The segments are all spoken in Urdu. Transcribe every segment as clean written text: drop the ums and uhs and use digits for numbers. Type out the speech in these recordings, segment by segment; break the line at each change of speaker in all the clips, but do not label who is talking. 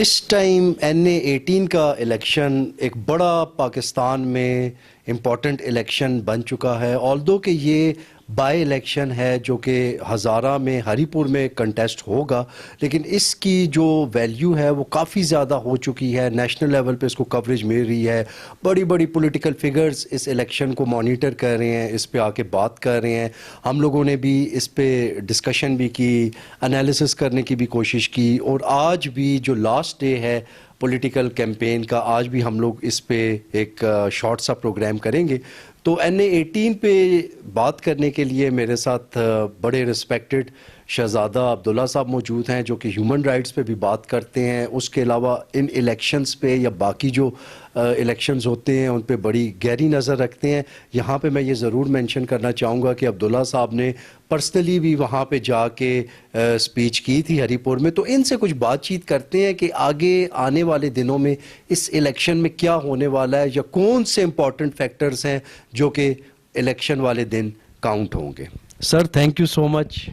اس ٹائم NA18 کا الیکشن ایک بڑا پاکستان میں امپورٹنٹ الیکشن بن چکا ہے، آلدو کہ یہ بائی الیکشن ہے جو کہ ہزارہ میں ہری پور میں کنٹیسٹ ہوگا، لیکن اس کی جو ویلیو ہے وہ کافی زیادہ ہو چکی ہے، نیشنل لیول پہ اس کو کوریج مل رہی ہے، بڑی بڑی پولیٹیکل فگرز اس الیکشن کو مانیٹر کر رہے ہیں، اس پہ آ کے بات کر رہے ہیں۔ ہم لوگوں نے بھی اس پہ ڈسکشن بھی کی، انالیسس کرنے کی بھی کوشش کی، اور آج بھی جو لاسٹ ڈے ہے پولیٹیکل کیمپین کا، آج بھی ہم لوگ اس پہ ایک شارٹ سا پروگرام کریں گے۔ تو NA18 پہ بات کرنے کے لیے میرے ساتھ بڑے رسپیکٹڈ شہزادہ عبداللہ صاحب موجود ہیں جو کہ ہیومن رائٹس پہ بھی بات کرتے ہیں، اس کے علاوہ ان الیکشنز پہ یا باقی جو الیکشنز ہوتے ہیں ان پہ بڑی گہری نظر رکھتے ہیں۔ یہاں پہ میں یہ ضرور مینشن کرنا چاہوں گا کہ عبداللہ صاحب نے پرسنلی بھی وہاں پہ جا کے سپیچ کی تھی ہری پور میں، تو ان سے کچھ بات چیت کرتے ہیں کہ آگے آنے والے دنوں میں اس الیکشن میں کیا ہونے والا ہے، یا کون سے امپورٹنٹ فیکٹرز ہیں جو کہ الیکشن والے دن کاؤنٹ ہوں گے۔ Sir thank you so much.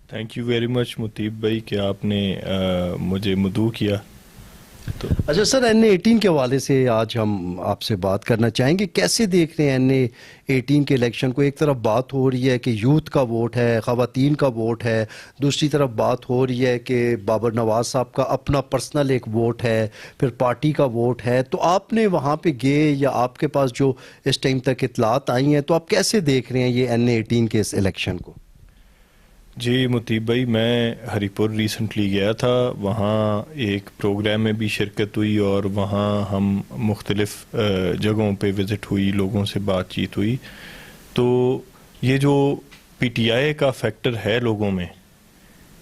Thank you very much Mutib بھائی کہ آپ نے مجھے مدعو کیا۔ تو
اچھا سر، NA18 کے حوالے سے آج ہم آپ سے بات کرنا چاہیں گے، کیسے دیکھ رہے ہیں NA18 کے الیکشن کو؟ ایک طرف بات ہو رہی ہے کہ یوتھ کا ووٹ ہے، خواتین کا ووٹ ہے، دوسری طرف بات ہو رہی ہے کہ بابر نواز صاحب کا اپنا پرسنل ایک ووٹ ہے، پھر پارٹی کا ووٹ ہے۔ تو آپ نے وہاں پہ گئے یا آپ کے پاس جو اس ٹائم تک اطلاعات آئی ہیں، تو آپ کیسے دیکھ رہے ہیں یہ NA18 کے اس الیکشن کو؟
جی مطیب بھائی، میں ہری پور ریسنٹلی گیا تھا، وہاں ایک پروگرام میں بھی شرکت ہوئی اور وہاں ہم مختلف جگہوں پہ وزٹ ہوئی، لوگوں سے بات چیت ہوئی۔ تو یہ جو PTI کا فیکٹر ہے لوگوں میں،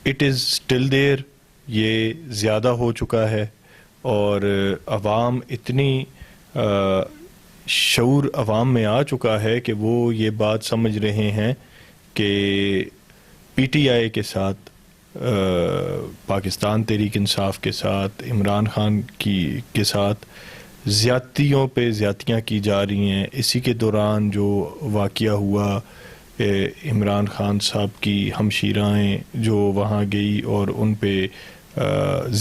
اٹ از اسٹل دیر، یہ زیادہ ہو چکا ہے، اور عوام اتنی شعور عوام میں آ چکا ہے کہ وہ یہ بات سمجھ رہے ہیں کہ PTI کے ساتھ، پاکستان تحریک انصاف کے ساتھ، عمران خان کے ساتھ زیادتیوں پہ زیادتیاں کی جا رہی ہیں۔ اسی کے دوران جو واقعہ ہوا، عمران خان صاحب کی ہمشیرائیں جو وہاں گئی اور ان پہ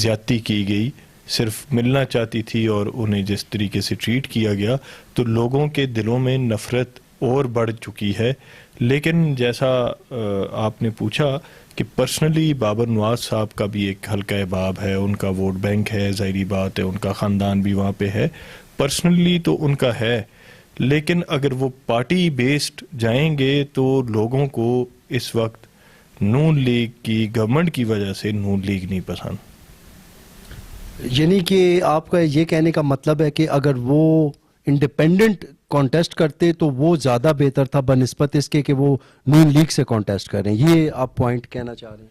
زیادتی کی گئی، صرف ملنا چاہتی تھی اور انہیں جس طریقے سے ٹریٹ کیا گیا، تو لوگوں کے دلوں میں نفرت اور بڑھ چکی ہے۔ لیکن جیسا آپ نے پوچھا کہ پرسنلی بابر نواز صاحب کا بھی ایک حلقہ باب ہے، ان کا ووٹ بینک ہے، ظاہری بات ہے، ان کا خاندان بھی وہاں پہ ہے، پرسنلی تو ان کا ہے، لیکن اگر وہ پارٹی بیسڈ جائیں گے تو لوگوں کو اس وقت نون لیگ کی گورنمنٹ کی وجہ سے نون لیگ نہیں پسند۔
یعنی کہ آپ کا یہ کہنے کا مطلب ہے کہ اگر وہ انڈیپینڈنٹ کانٹیسٹ کرتے تو وہ زیادہ بہتر تھا بنسبت اس کے کہ وہ نون لیگ سے کانٹیسٹ کریں، یہ آپ پوائنٹ کہنا چاہ رہے ہیں؟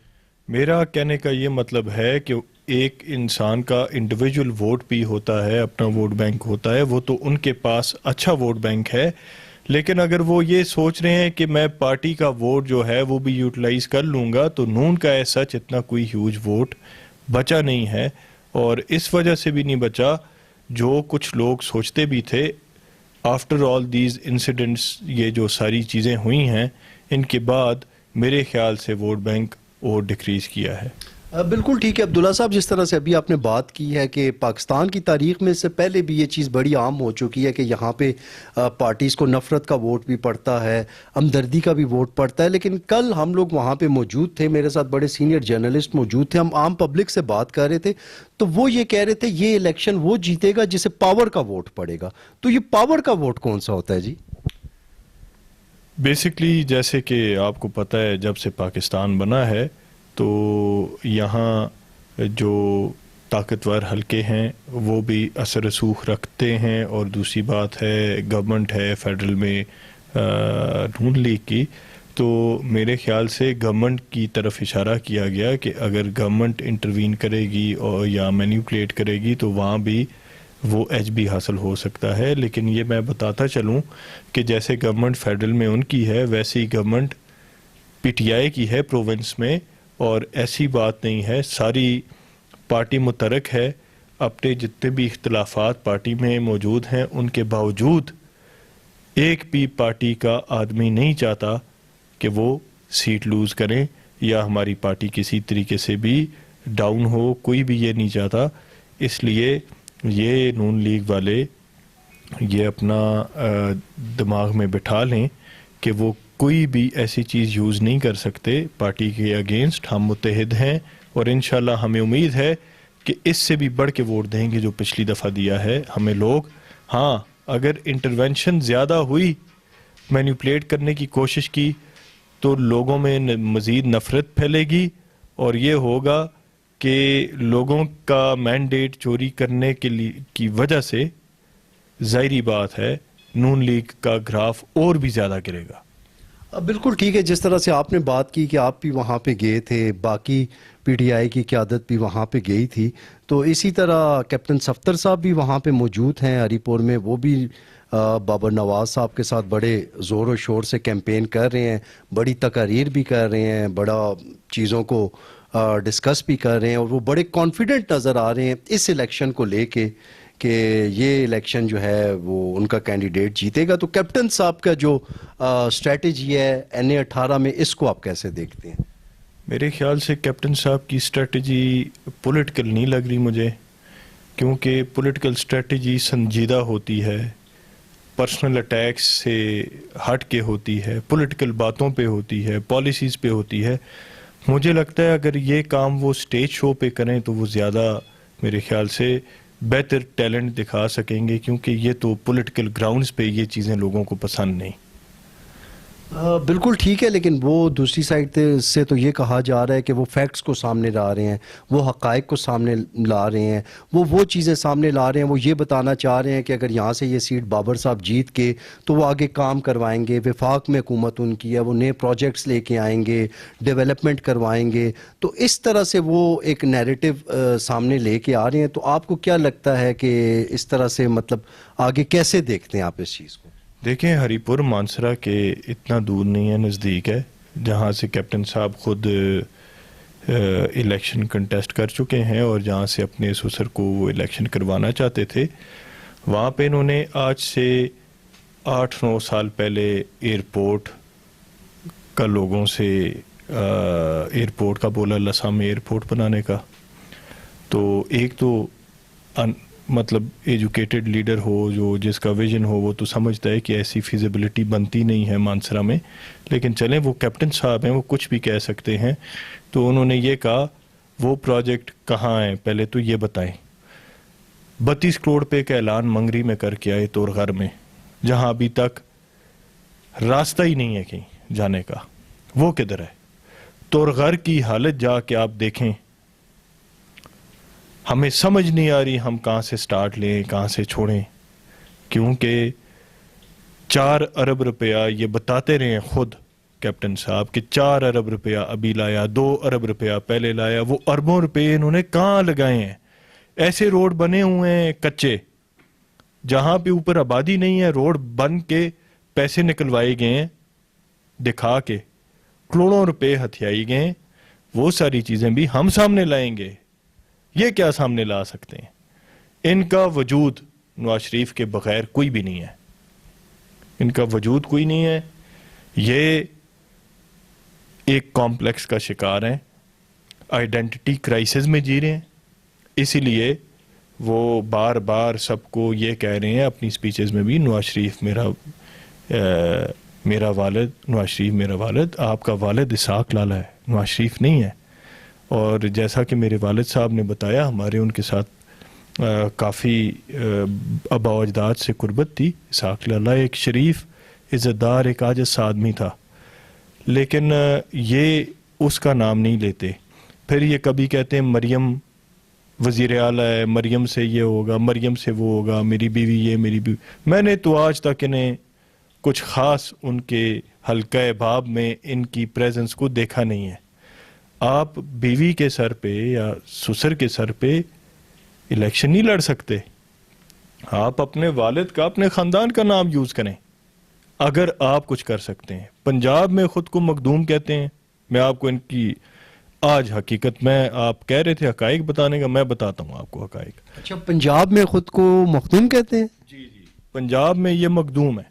میرا کہنے کا یہ مطلب ہے کہ ایک انسان کا انڈیویجول ووٹ بھی ہوتا ہے، اپنا ووٹ بینک ہوتا ہے، وہ تو ان کے پاس اچھا ووٹ بینک ہے، لیکن اگر وہ یہ سوچ رہے ہیں کہ میں پارٹی کا ووٹ جو ہے وہ بھی یوٹیلائز کر لوں گا، تو نون کا ایسا سچ اتنا کوئی ہیوج ووٹ بچا نہیں ہے، اور اس وجہ سے بھی نہیں بچا جو کچھ لوگ سوچتے بھی تھے۔ آفٹر آل دیز انسیڈنٹس، یہ جو ساری چیزیں ہوئی ہیں، ان کے بعد میرے خیال سے ووٹ بینک اور ڈکریز کیا ہے۔
بالکل ٹھیک ہے عبداللہ صاحب، جس طرح سے ابھی آپ نے بات کی ہے کہ پاکستان کی تاریخ میں سے پہلے بھی یہ چیز بڑی عام ہو چکی ہے کہ یہاں پہ پارٹیز کو نفرت کا ووٹ بھی پڑتا ہے، ہمدردی کا بھی ووٹ پڑتا ہے، لیکن کل ہم لوگ وہاں پہ موجود تھے، میرے ساتھ بڑے سینئر جرنلسٹ موجود تھے، ہم عام پبلک سے بات کر رہے تھے، تو وہ یہ کہہ رہے تھے یہ الیکشن وہ جیتے گا جسے پاور کا ووٹ پڑے گا۔ تو یہ پاور کا ووٹ کون سا ہوتا ہے جی؟
بیسکلی جیسے کہ آپ کو پتہ ہے، جب سے پاکستان بنا ہے تو یہاں جو طاقتور حلقے ہیں وہ بھی اثر رسوخ رکھتے ہیں، اور دوسری بات ہے گورنمنٹ ہے فیڈرل میں نون لیگ کی، تو میرے خیال سے گورنمنٹ کی طرف اشارہ کیا گیا کہ اگر گورنمنٹ انٹروین کرے گی اور یا مینیپولیٹ کرے گی تو وہاں بھی وہ ایج بھی حاصل ہو سکتا ہے۔ لیکن یہ میں بتاتا چلوں کہ جیسے گورنمنٹ فیڈرل میں ان کی ہے، ویسے ہی گورنمنٹ PTI کی ہے پروونس میں، اور ایسی بات نہیں ہے، ساری پارٹی متحرک ہے، اپنے جتنے بھی اختلافات پارٹی میں موجود ہیں ان کے باوجود ایک بھی پارٹی کا آدمی نہیں چاہتا کہ وہ سیٹ لوز کریں یا ہماری پارٹی کسی طریقے سے بھی ڈاؤن ہو، کوئی بھی یہ نہیں چاہتا۔ اس لیے یہ نون لیگ والے یہ اپنا دماغ میں بٹھا لیں کہ وہ کوئی بھی ایسی چیز یوز نہیں کر سکتے پارٹی کے اگینسٹ. ہم متحد ہیں اور انشاءاللہ ہمیں امید ہے کہ اس سے بھی بڑھ کے ووٹ دیں گے جو پچھلی دفعہ دیا ہے ہمیں لوگ. ہاں اگر انٹرونشن زیادہ ہوئی, مینیپولیٹ کرنے کی کوشش کی, تو لوگوں میں مزید نفرت پھیلے گی اور یہ ہوگا کہ لوگوں کا مینڈیٹ چوری کرنے کے لیے کی وجہ سے ظاہری بات ہے نون لیگ کا گراف اور بھی زیادہ گرے گا.
بالکل ٹھیک ہے. جس طرح سے آپ نے بات کی کہ آپ بھی وہاں پہ گئے تھے, باقی پی ٹی آئی کی قیادت بھی وہاں پہ گئی تھی, تو اسی طرح کیپٹن صفدر صاحب بھی وہاں پہ موجود ہیں ہری پور میں. وہ بھی بابر نواز صاحب کے ساتھ بڑے زور و شور سے کیمپین کر رہے ہیں, بڑی تقاریر بھی کر رہے ہیں, بڑا چیزوں کو ڈسکس بھی کر رہے ہیں, اور وہ بڑے کانفیڈنٹ نظر آ رہے ہیں اس الیکشن کو لے کے کہ یہ الیکشن جو ہے وہ ان کا کینڈیڈیٹ جیتے گا. تو کیپٹن صاحب کا جو اسٹریٹجی ہے NA18 میں, اس کو آپ کیسے دیکھتے ہیں؟
میرے خیال سے کیپٹن صاحب کی اسٹریٹجی پولیٹیکل نہیں لگ رہی مجھے, کیونکہ پولیٹیکل اسٹریٹجی سنجیدہ ہوتی ہے, پرسنل اٹیکس سے ہٹ کے ہوتی ہے, پولیٹیکل باتوں پہ ہوتی ہے, پالیسیز پہ ہوتی ہے. مجھے لگتا ہے اگر یہ کام وہ اسٹیج شو پہ کریں تو وہ زیادہ میرے خیال سے بہتر ٹیلنٹ دکھا سکیں گے, کیونکہ یہ تو پولیٹیکل گراؤنڈز پہ یہ چیزیں لوگوں کو پسند نہیں.
بالکل ٹھیک ہے, لیکن وہ دوسری سائڈ سے تو یہ کہا جا رہا ہے کہ وہ فیکٹس کو سامنے لا رہے ہیں, وہ حقائق کو سامنے لا رہے ہیں, وہ چیزیں سامنے لا رہے ہیں. وہ یہ بتانا چاہ رہے ہیں کہ اگر یہاں سے یہ سیٹ بابر صاحب جیت کے تو وہ آگے کام کروائیں گے, وفاق میں حکومت ان کی ہے, وہ نئے پروجیکٹس لے کے آئیں گے, ڈیولپمنٹ کروائیں گے. تو اس طرح سے وہ ایک نیریٹو سامنے لے کے آ رہے ہیں. تو آپ کو کیا لگتا ہے کہ اس طرح سے مطلب آگے کیسے دیکھتے ہیں آپ اس چیز کو؟
دیکھیں ہری پور مانسرا کے اتنا دور نہیں ہے, نزدیک ہے, جہاں سے کیپٹن صاحب خود الیکشن کنٹیسٹ کر چکے ہیں اور جہاں سے اپنے سسر کو وہ الیکشن کروانا چاہتے تھے. وہاں پہ انہوں نے آج سے 8-9 سال پہلے ایئرپورٹ کا لوگوں سے ایئرپورٹ کا بولا, لسا میں ایئرپورٹ بنانے کا. تو ایک تو مطلب ایجوکیٹڈ لیڈر ہو جو جس کا ویژن ہو وہ تو سمجھتا ہے کہ ایسی فیزیبلٹی بنتی نہیں ہے مانسرا میں. لیکن چلیں وہ کیپٹن صاحب ہیں, وہ کچھ بھی کہہ سکتے ہیں. تو انہوں نے یہ کہا وہ پروجیکٹ کہاں ہیں پہلے تو یہ بتائیں. 32 کروڑ پہ کا اعلان منگری میں کر کے آئے تورغر میں, جہاں ابھی تک راستہ ہی نہیں ہے کہیں جانے کا. وہ کدھر ہے؟ تورغر کی حالت جا کے آپ دیکھیں, ہمیں سمجھ نہیں آ رہی ہم کہاں سے سٹارٹ لیں کہاں سے چھوڑیں. کیونکہ 4 ارب روپیہ یہ بتاتے رہے ہیں خود کیپٹن صاحب کہ 4 ارب روپیہ ابھی لایا, 2 ارب روپیہ پہلے لایا. وہ اربوں روپے انہوں نے کہاں لگائے ہیں؟ ایسے روڈ بنے ہوئے ہیں کچے جہاں پہ اوپر آبادی نہیں ہے, روڈ بن کے پیسے نکلوائے گئے ہیں دکھا کے, کروڑوں روپے ہتھیائی گئے ہیں. وہ ساری چیزیں بھی ہم سامنے لائیں گے. یہ کیا سامنے لا سکتے ہیں؟ ان کا وجود نواز شریف کے بغیر کوئی بھی نہیں ہے, ان کا وجود کوئی نہیں ہے. یہ ایک کمپلیکس کا شکار ہیں, آئیڈینٹی کرائسس میں جی رہے ہیں. اسی لیے وہ بار بار سب کو یہ کہہ رہے ہیں اپنی سپیچز میں بھی, نواز شریف میرا والد, نواز شریف میرا والد. آپ کا والد اسحاق لالا ہے, نواز شریف نہیں ہے. اور جیسا کہ میرے والد صاحب نے بتایا, ہمارے ان کے ساتھ کافی آبا و اجداد سے قربت تھی. اسحاق لالا ایک شریف, عزت دار, ایک عاجز آدمی تھا, لیکن یہ اس کا نام نہیں لیتے. پھر یہ کبھی کہتے ہیں مریم وزیر اعلیٰ ہے, مریم سے یہ ہوگا, مریم سے وہ ہوگا, میری بیوی یہ, میری بیوی. میں نے تو آج تک انہیں کچھ خاص ان کے حلقہ باب میں ان کی پریزنس کو دیکھا نہیں ہے. آپ بیوی کے سر پہ یا سسر کے سر پہ الیکشن نہیں لڑ سکتے. آپ اپنے والد کا, اپنے خاندان کا نام یوز کریں اگر آپ کچھ کر سکتے ہیں. پنجاب میں خود کو مخدوم کہتے ہیں. میں آپ کو ان کی آج حقیقت, میں آپ کہہ رہے تھے حقائق بتانے کا, میں بتاتا ہوں آپ کو حقائق.
اچھا, پنجاب میں خود کو مخدوم کہتے ہیں؟
جی جی, پنجاب میں یہ مخدوم ہے.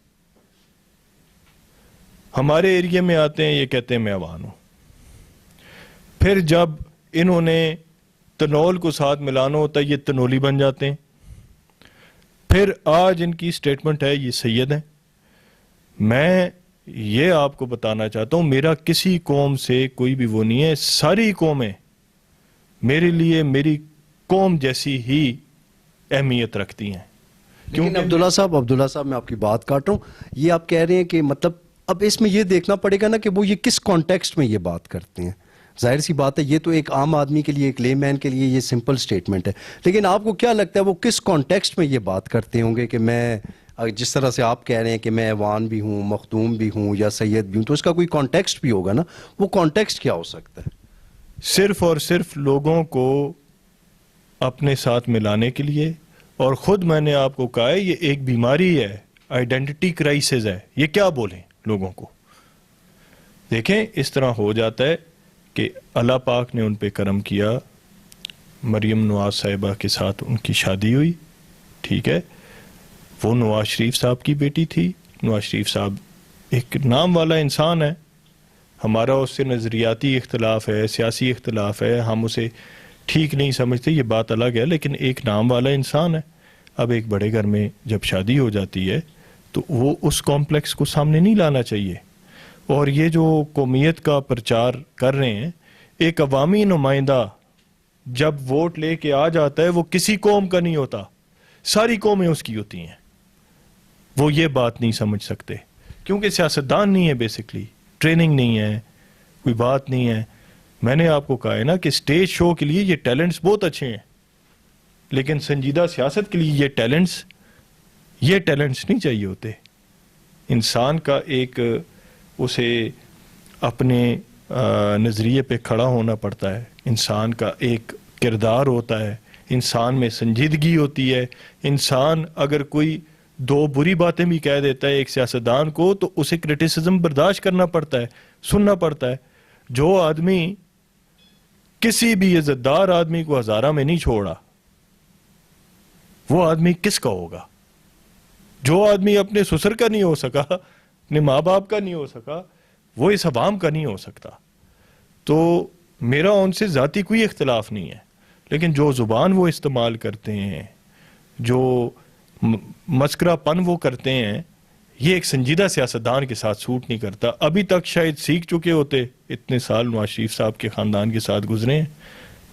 ہمارے ایریے میں آتے ہیں یہ کہتے ہیں میں عوان ہوں. پھر جب انہوں نے تنول کو ساتھ ملانا ہوتا ہے یہ تنولی بن جاتے ہیں. پھر آج ان کی سٹیٹمنٹ ہے یہ سید ہیں. میں یہ آپ کو بتانا چاہتا ہوں میرا کسی قوم سے کوئی بھی وہ نہیں ہے, ساری قومیں میرے لیے میری قوم جیسی ہی اہمیت رکھتی ہیں.
لیکن عبداللہ صاحب میں آپ کی بات کاٹ رہا ہوں, یہ آپ کہہ رہے ہیں کہ مطلب اب اس میں یہ دیکھنا پڑے گا نا کہ وہ یہ کس کانٹیکسٹ میں یہ بات کرتے ہیں. ظاہر سی بات ہے یہ تو ایک عام آدمی کے لیے, ایک لے مین کے لیے یہ سمپل سٹیٹمنٹ ہے, لیکن آپ کو کیا لگتا ہے وہ کس کانٹیکسٹ میں یہ بات کرتے ہوں گے کہ میں جس طرح سے آپ کہہ رہے ہیں کہ میں ایوان بھی ہوں, مخدوم بھی ہوں یا سید بھی ہوں, تو اس کا کوئی کانٹیکسٹ بھی ہوگا نا. وہ کانٹیکسٹ کیا ہو سکتا ہے؟
صرف اور صرف لوگوں کو اپنے ساتھ ملانے کے لیے. اور خود میں نے آپ کو کہا ہے یہ ایک بیماری ہے, آئیڈینٹی کرائسس ہے. یہ کیا بولیں لوگوں کو؟ دیکھیں اس طرح ہو جاتا ہے کہ اللہ پاک نے ان پہ کرم کیا, مریم نواز صاحبہ کے ساتھ ان کی شادی ہوئی, ٹھیک ہے, وہ نواز شریف صاحب کی بیٹی تھی. نواز شریف صاحب ایک نام والا انسان ہے, ہمارا اس سے نظریاتی اختلاف ہے, سیاسی اختلاف ہے, ہم اسے ٹھیک نہیں سمجھتے, یہ بات الگ ہے, لیکن ایک نام والا انسان ہے. اب ایک بڑے گھر میں جب شادی ہو جاتی ہے تو وہ اس کمپلیکس کو سامنے نہیں لانا چاہیے. اور یہ جو قومیت کا پرچار کر رہے ہیں, ایک عوامی نمائندہ جب ووٹ لے کے آ جاتا ہے وہ کسی قوم کا نہیں ہوتا, ساری قومیں اس کی ہوتی ہیں. وہ یہ بات نہیں سمجھ سکتے کیونکہ سیاستدان نہیں ہے, بیسکلی ٹریننگ نہیں ہے, کوئی بات نہیں ہے. میں نے آپ کو کہا ہے نا کہ اسٹیج شو کے لیے یہ ٹیلنٹس بہت اچھے ہیں, لیکن سنجیدہ سیاست کے لیے یہ ٹیلنٹس نہیں چاہیے ہوتے. انسان کا ایک اسے اپنے نظریے پہ کھڑا ہونا پڑتا ہے, انسان کا ایک کردار ہوتا ہے, انسان میں سنجیدگی ہوتی ہے. انسان اگر کوئی دو بری باتیں بھی کہہ دیتا ہے ایک سیاستدان کو تو اسے کرٹیسزم برداشت کرنا پڑتا ہے, سننا پڑتا ہے. جو آدمی کسی بھی عزتدار آدمی کو ہزارہ میں نہیں چھوڑا وہ آدمی کس کا ہوگا؟ جو آدمی اپنے سسر کا نہیں ہو سکا, اپنے ماں باپ کا نہیں ہو سکا, وہ اس عوام کا نہیں ہو سکتا. تو میرا ان سے ذاتی کوئی اختلاف نہیں ہے, لیکن جو زبان وہ استعمال کرتے ہیں, جو مسکرہ پن وہ کرتے ہیں, یہ ایک سنجیدہ سیاستدان کے ساتھ سوٹ نہیں کرتا. ابھی تک شاید سیکھ چکے ہوتے, اتنے سال نواز شریف صاحب کے خاندان کے ساتھ گزرے ہیں,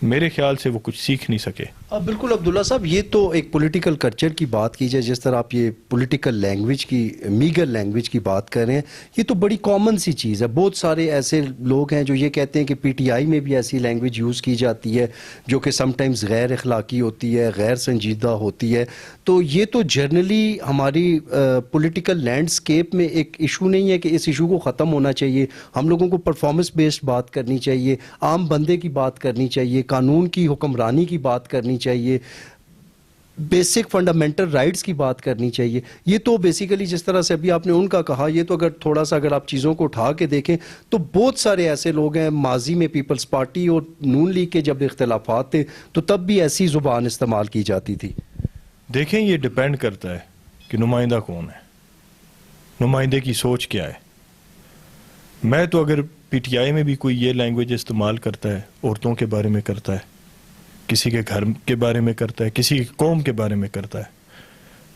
میرے خیال سے وہ کچھ سیکھ نہیں سکے.
بالکل عبداللہ صاحب, یہ تو ایک پولیٹیکل کلچر کی بات کی جائے, جس طرح آپ یہ پولیٹیکل لینگویج کی, میگر لینگویج کی بات کر رہے ہیں, یہ تو بڑی کامن سی چیز ہے. بہت سارے ایسے لوگ ہیں جو یہ کہتے ہیں کہ پی ٹی آئی میں بھی ایسی لینگویج یوز کی جاتی ہے جو کہ سم ٹائمز غیر اخلاقی ہوتی ہے, غیر سنجیدہ ہوتی ہے. تو یہ تو جرنلی ہماری پولیٹیکل لینڈسکیپ میں ایک ایشو نہیں ہے کہ اس ایشو کو ختم ہونا چاہیے. ہم لوگوں کو پرفارمنس بیسڈ بات کرنی چاہیے, عام بندے کی بات کرنی چاہیے, قانون کی حکمرانی کی بات کرنی چاہیے, بیسک فنڈامنٹل رائٹس کی بات کرنی چاہیے. یہ تو بیسیکلی جس طرح سے ابھی آپ نے ان کا کہا, یہ تو اگر تھوڑا سا اگر آپ چیزوں کو اٹھا کے دیکھیں تو بہت سارے ایسے لوگ ہیں, ماضی میں پیپلز پارٹی اور نون لیگ کے جب اختلافات تھے تو تب بھی ایسی زبان استعمال کی جاتی تھی.
دیکھیں یہ ڈیپینڈ کرتا ہے کہ نمائندہ کون ہے, نمائندے کی سوچ کیا ہے. میں تو اگر پی ٹی آئی میں بھی کوئی یہ لینگویج استعمال کرتا ہے, عورتوں کے بارے میں کرتا ہے, کسی کے گھر کے بارے میں کرتا ہے, کسی قوم کے بارے میں کرتا ہے,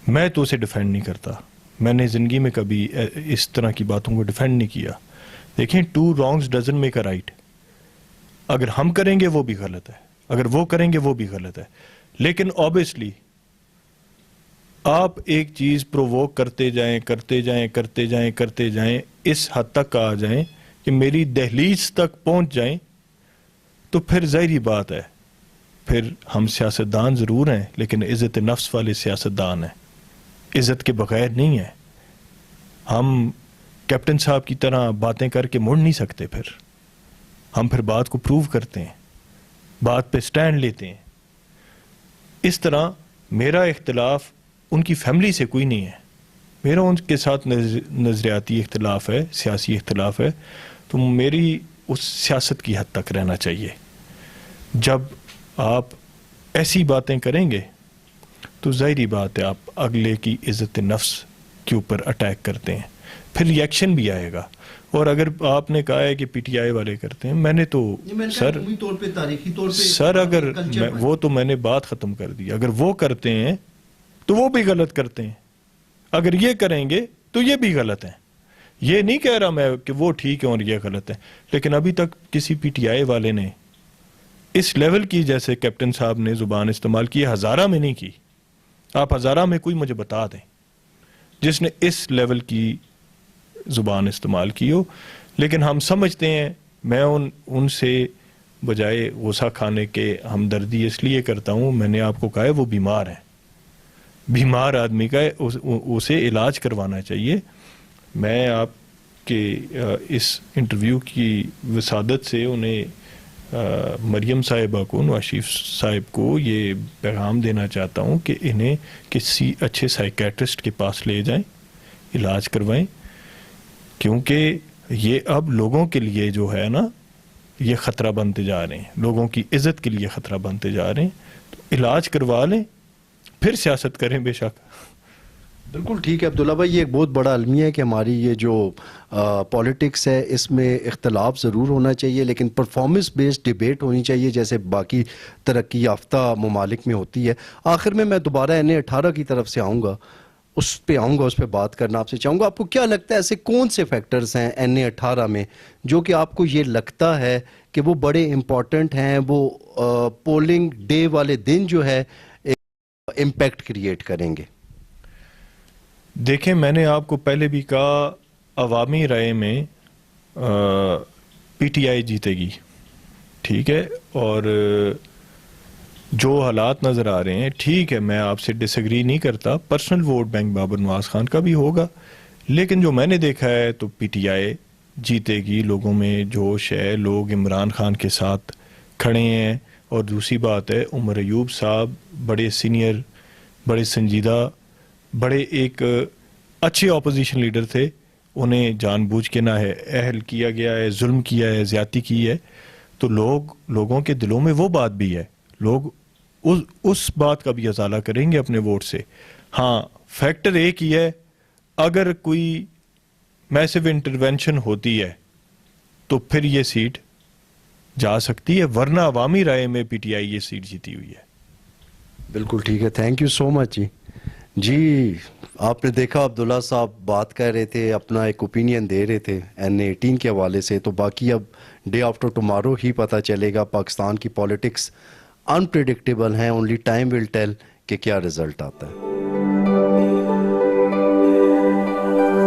میں تو اسے ڈیفینڈ نہیں کرتا. میں نے زندگی میں کبھی اس طرح کی باتوں کو ڈیفینڈ نہیں کیا. دیکھیں, two wrongs doesn't make a right. اگر ہم کریں گے وہ بھی غلط ہے, اگر وہ کریں گے وہ بھی غلط ہے. لیکن obviously آپ ایک چیز پرووک کرتے جائیں کرتے جائیں کرتے جائیں کرتے جائیں, اس حد تک آ جائیں کہ میری دہلیز تک پہنچ جائیں, تو پھر ظاہری بات ہے پھر ہم سیاستدان ضرور ہیں لیکن عزت نفس والے سیاستدان ہیں, عزت کے بغیر نہیں ہیں. ہم کیپٹن صاحب کی طرح باتیں کر کے مڑ نہیں سکتے. ہم پھر بات کو پروو کرتے ہیں, بات پہ سٹینڈ لیتے ہیں. اس طرح میرا اختلاف ان کی فیملی سے کوئی نہیں ہے, میرا ان کے ساتھ نظریاتی اختلاف ہے, سیاسی اختلاف ہے, تو میری اس سیاست کی حد تک رہنا چاہیے. جب آپ ایسی باتیں کریں گے تو ظاہری بات ہے آپ اگلے کی عزت نفس کے اوپر اٹیک کرتے ہیں. پھر ریئیکشن بھی آئے گا. اور اگر آپ نے کہا ہے کہ پی ٹی آئی والے کرتے ہیں, میں نے تو سر سر اگر وہ تو میں نے بات ختم کر دی. اگر وہ کرتے ہیں تو وہ بھی غلط کرتے ہیں, اگر یہ کریں گے تو یہ بھی غلط ہیں. یہ نہیں کہہ رہا میں کہ وہ ٹھیک ہے اور یہ غلط ہے, لیکن ابھی تک کسی پی ٹی آئی والے نے اس لیول کی, جیسے کیپٹن صاحب نے زبان استعمال کی, ہزارہ میں نہیں کی. آپ ہزارہ میں کوئی مجھے بتا دیں جس نے اس لیول کی زبان استعمال کی ہو. لیکن ہم سمجھتے ہیں, میں ان سے بجائے غصہ کھانے کے ہمدردی اس لیے کرتا ہوں, میں نے آپ کو کہا ہے وہ بیمار ہیں, بیمار آدمی کا اسے علاج کروانا چاہیے. میں آپ کے اس انٹرویو کی وسادت سے انہیں مریم صاحبہ کو, نواز شریف صاحب کو یہ پیغام دینا چاہتا ہوں کہ انہیں کسی اچھے سائیکیٹرسٹ کے پاس لے جائیں, علاج کروائیں, کیونکہ یہ اب لوگوں کے لیے جو ہے نا یہ خطرہ بنتے جا رہے ہیں, لوگوں کی عزت کے لیے خطرہ بنتے جا رہے ہیں. تو علاج کروا لیں, پھر سیاست کریں. بے شک
بالکل ٹھیک ہے عبداللہ بھائی, یہ ایک بہت بڑا المیہ ہے کہ ہماری یہ جو پولیٹکس ہے اس میں اختلاف ضرور ہونا چاہیے, لیکن پرفارمنس بیسڈ ڈیبیٹ ہونی چاہیے جیسے باقی ترقی یافتہ ممالک میں ہوتی ہے. آخر میں دوبارہ NA18 کی طرف سے آؤں گا, اس پہ بات کرنا آپ سے چاہوں گا. آپ کو کیا لگتا ہے ایسے کون سے فیکٹرز ہیں NA18 میں جو کہ آپ کو یہ لگتا ہے کہ وہ بڑے امپورٹنٹ ہیں, وہ پولنگ ڈے والے دن جو ہے امپیکٹ کریٹ کریں گے؟
دیکھیں, میں نے آپ کو پہلے بھی کہا, عوامی رائے میں پی ٹی آئی جیتے گی, ٹھیک ہے, اور جو حالات نظر آ رہے ہیں, ٹھیک ہے, میں آپ سے ڈس ایگری نہیں کرتا, personal vote bank Babar Nawaz Khan کا بھی ہوگا, لیکن جو میں نے دیکھا ہے تو پی ٹی آئی جیتے گی. لوگوں میں جوش ہے, لوگ عمران خان کے ساتھ کھڑے ہیں. اور دوسری بات ہے, عمر ایوب صاحب بڑے سینئر, بڑے سنجیدہ, بڑے ایک اچھے اپوزیشن لیڈر تھے. انہیں جان بوجھ کے نہ ہے اہل کیا گیا ہے, ظلم کیا ہے, زیادتی کی ہے, تو لوگوں کے دلوں میں وہ بات بھی ہے, لوگ اس بات کا بھی ازالہ کریں گے اپنے ووٹ سے. ہاں, فیکٹر ایک ہی ہے, اگر کوئی میسو انٹرونشن ہوتی ہے تو پھر یہ سیٹ جا سکتی ہے, ورنہ عوامی رائے میں پی ٹی آئی یہ سیٹ جیتی ہوئی ہے.
بالکل ٹھیک ہے, تھینک یو سو مچ جی. آپ نے دیکھا عبداللہ صاحب بات کر رہے تھے, اپنا ایک اوپینین دے رہے تھے NA18 کے حوالے سے. تو باقی اب ڈے آفٹر ٹمارو ہی پتہ چلے گا. پاکستان کی پالیٹکس انپریڈکٹیبل ہیں, اونلی ٹائم ول ٹیل کہ کیا رزلٹ آتا ہے.